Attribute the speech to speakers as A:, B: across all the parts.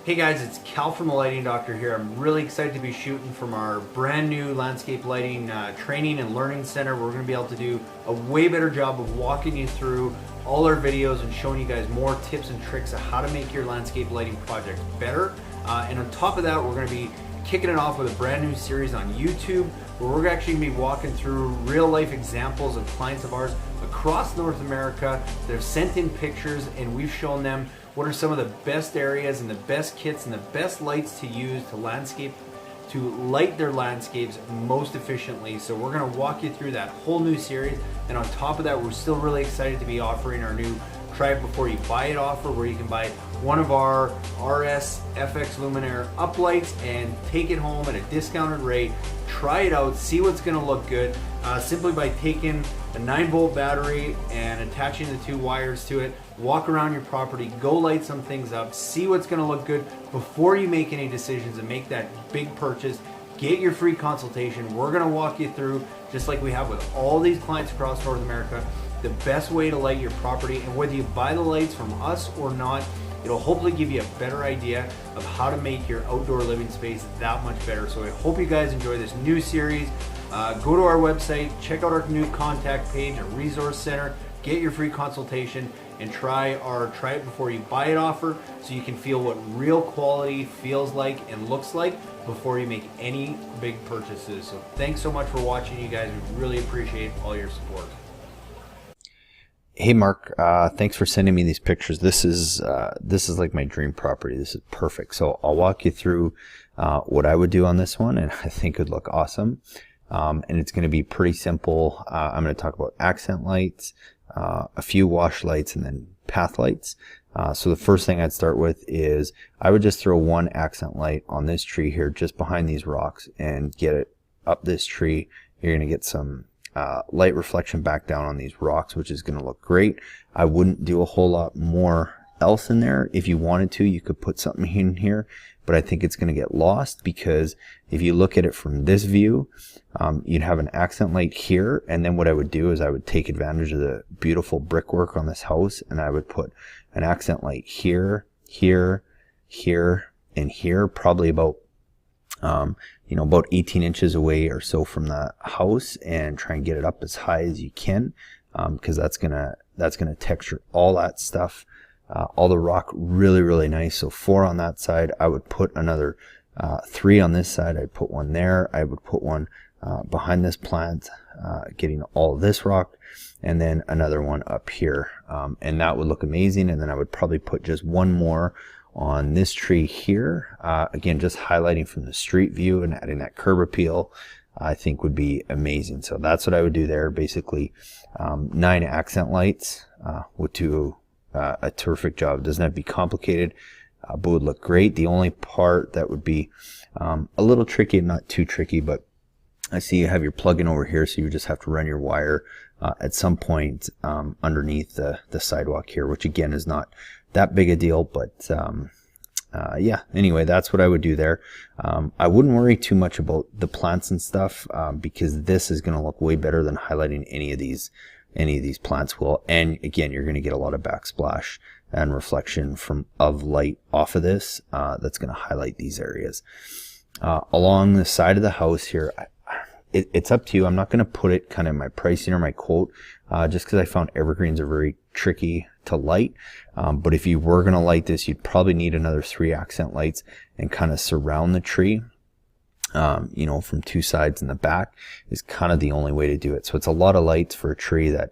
A: Hey guys, it's Cal from the Lighting Doctor here. I'm really excited to be shooting from our brand new landscape lighting training and learning center. We're going to be able to do a way better job of walking you through all our videos and showing you guys more tips and tricks of how to make your landscape lighting projects better. And on top of that, we're going to be kicking it off with a brand new series on YouTube where we're actually going to be walking through real life examples of clients of ours across North America that have sent in pictures, and we've shown them what are some of the best areas and the best kits and the best lights to use to light their landscapes most efficiently. So we're going to walk you through that whole new series, and on top of that, we're still really excited to be offering our new Try It Before You Buy It offer, where you can buy one of our RS FX Luminaire uplights and take it home at a discounted rate. Try it out, see what's going to look good, simply by taking a 9-volt battery and attaching the 2 wires to it. Walk around your property, go light some things up, see what's going to look good before you make any decisions and make that big purchase. Get your free consultation. We're going to walk you through, just like we have with all these clients across North America, the best way to light your property. And whether you buy the lights from us or not, it'll hopefully give you a better idea of how to make your outdoor living space that much better. So I hope you guys enjoy this new series. Go to our website, check out our new contact page, our resource center, get your free consultation, and try our Try It Before You Buy It offer so you can feel what real quality feels like and looks like before you make any big purchases. So thanks so much for watching, you guys. We really appreciate all your support.
B: Hey Mark, thanks for sending me these pictures. This is like my dream property. This is perfect. So I'll walk you through what I would do on this one, and I think it would look awesome. And it's going to be pretty simple. I'm going to talk about accent lights, a few wash lights, and then path lights. So the first thing I'd start with is I would just throw one accent light on this tree here, just behind these rocks, and get it up this tree. You're going to get some light reflection back down on these rocks, which is going to look great. I wouldn't do a whole lot more else in there. If you wanted to, you could put something in here, but I think it's going to get lost, because if you look at it from this view, you'd have an accent light here, and then what I would do is I would take advantage of the beautiful brickwork on this house, and I would put an accent light here, here, here, and here, probably about about 18 inches away or so from the house, and try and get it up as high as you can, because that's gonna texture all that stuff, all the rock really nice. So 4 on that side. I would put another 3 on this side. I'd put 1 there. I would put 1 behind this plant, getting all of this rock, and then another 1 up here, and that would look amazing. And then I would probably put just 1 more on this tree here, again just highlighting from the street view and adding that curb appeal. I think would be amazing. So that's what I would do there. Basically 9 accent lights would do a terrific job. It doesn't have to be complicated, but would look great. The only part that would be a little tricky, not too tricky, but I see you have your plug-in over here, so you just have to run your wire at some point underneath the sidewalk here, which again is not that big a deal, but yeah, anyway, that's what I would do there. I wouldn't worry too much about the plants and stuff, because this is going to look way better than highlighting any of these plants will. And again, you're going to get a lot of backsplash and reflection of light off of this, that's going to highlight these areas. Along the side of the house here, it's up to you. I'm not going to put it kind of in my pricing or my quote, just because I found evergreens are very tricky to light. But if you were going to light this, you'd probably need another 3 accent lights and kind of surround the tree, from 2 sides in the back is kind of the only way to do it. So it's a lot of lights for a tree that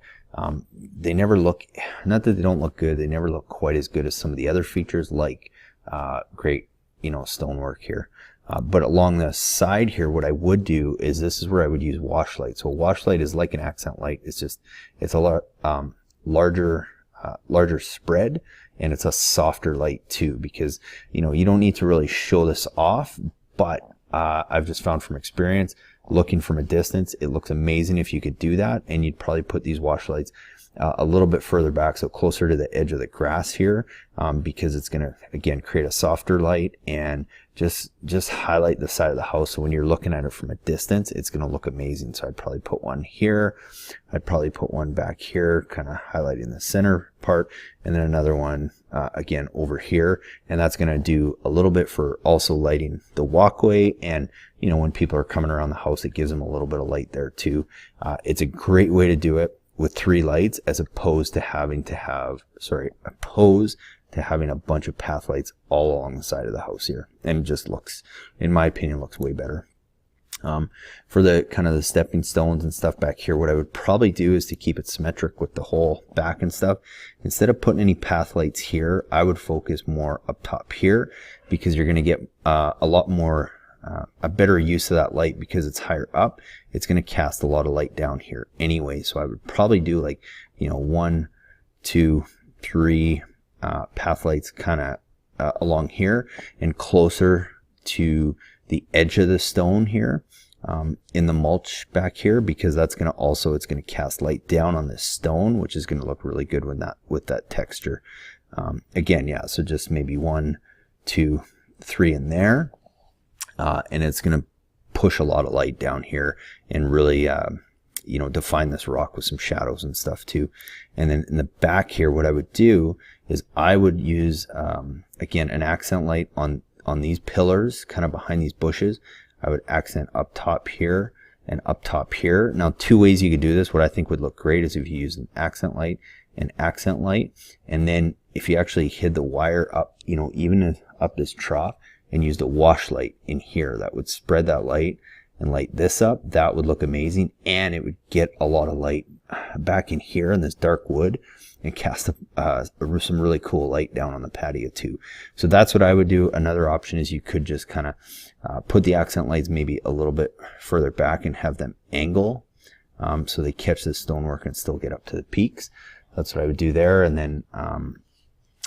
B: they never look, not that they don't look good, they never look quite as good as some of the other features, like great stonework here. But along the side here, what I would do is, this is where I would use wash light. So a wash light is like an accent light. It's a lot larger spread, and it's a softer light too, because you don't need to really show this off, but I've just found from experience, looking from a distance, it looks amazing if you could do that. And you'd probably put these wash lights a little bit further back, so closer to the edge of the grass here, because it's going to, again, create a softer light and just highlight the side of the house. So when you're looking at it from a distance, it's going to look amazing. So I'd probably put one here. I'd probably put one back here, kind of highlighting the center part, and then another one again over here. And that's going to do a little bit for also lighting the walkway. And you know, when people are coming around the house, it gives them a little bit of light there too. It's a great way to do it with 3 lights, as opposed to having a bunch of path lights all along the side of the house here. And it just looks, in my opinion, looks way better. For the kind of the stepping stones and stuff back here, what I would probably do is, to keep it symmetric with the whole back and stuff, instead of putting any path lights here, I would focus more up top here, because you're going to get a lot more a better use of that light, because it's higher up. It's going to cast a lot of light down here anyway. So I would probably do, like, you know, 1, 2, 3 path lights kind of along here, and closer to the edge of the stone here, in the mulch back here, because that's going to also, it's going to cast light down on this stone, which is going to look really good with that texture. Again, yeah, so just maybe 1, 2, 3 in there. And it's going to push a lot of light down here and really, you know, define this rock with some shadows and stuff too. And then in the back here, what I would do is I would use, again, an accent light on these pillars, kind of behind these bushes. I would accent up top here and up top here. Now, 2 ways you could do this. What I think would look great is if you use an accent light and accent light. And then if you actually hid the wire up, you know, even up this trough, and used a wash light in here, that would spread that light and light this up, that would look amazing. And it would get a lot of light back in here in this dark wood, and cast some really cool light down on the patio too. So that's what I would do. Another option is you could just kind of put the accent lights maybe a little bit further back and have them angle, so they catch the stonework and still get up to the peaks. That's what I would do there. And then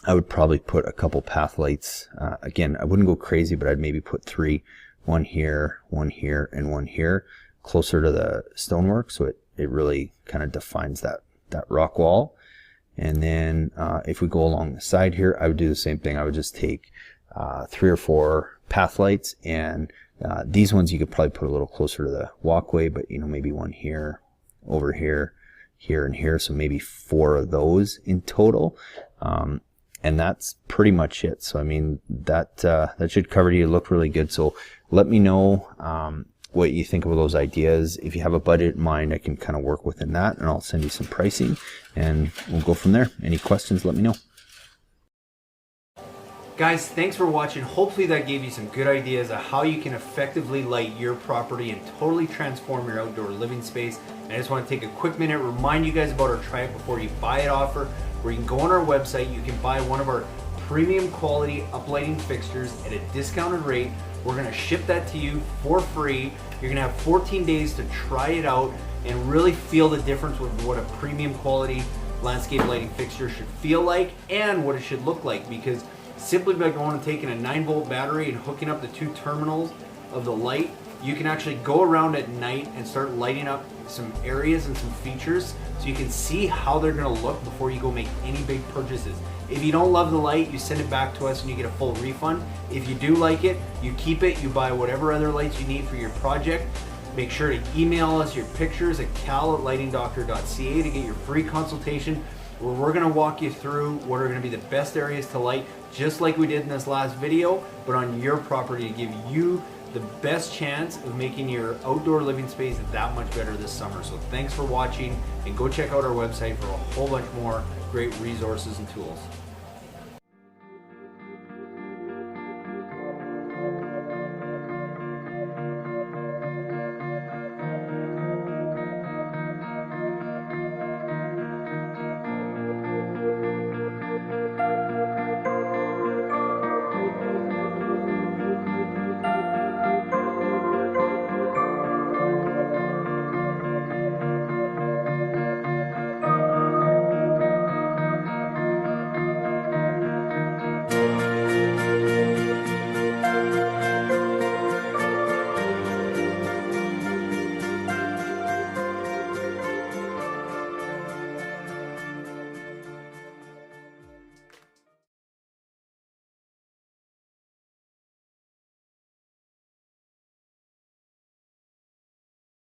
B: I would probably put a couple path lights. Again, I wouldn't go crazy, but I'd maybe put 3, 1 here, 1 here, and 1 here, closer to the stonework, so it really kind of defines that rock wall. And then if we go along the side here, I would do the same thing. I would just take 3 or 4 path lights, and these ones you could probably put a little closer to the walkway, but you know, maybe 1 here, over here, here, and here, so maybe 4 of those in total. And that's pretty much it. So I mean, that should cover you. Look really good. So let me know what you think of those ideas. If you have a budget in mind, I can kind of work within that, and I'll send you some pricing, and we'll go from there. Any questions, let me know.
A: Guys, thanks for watching. Hopefully that gave you some good ideas of how you can effectively light your property and totally transform your outdoor living space. And I just want to take a quick minute, remind you guys about our try it before you buy it offer, where you can go on our website, you can buy one of our premium quality uplighting fixtures at a discounted rate. We're going to ship that to you for free. You're going to have 14 days to try it out and really feel the difference with what a premium quality landscape lighting fixture should feel like and what it should look like, because simply by going and taking a 9-volt battery and hooking up the 2 terminals of the light, you can actually go around at night and start lighting up some areas and some features so you can see how they're going to look before you go make any big purchases. If you don't love the light, you send it back to us and you get a full refund. If you do like it, you keep it, you buy whatever other lights you need for your project. Make sure to email us your pictures at cal@lightingdoctor.ca to get your free consultation, where we're going to walk you through what are going to be the best areas to light, just like we did in this last video, but on your property, to give you the best chance of making your outdoor living space that much better this summer. So thanks for watching, and go check out our website for a whole bunch more great resources and tools.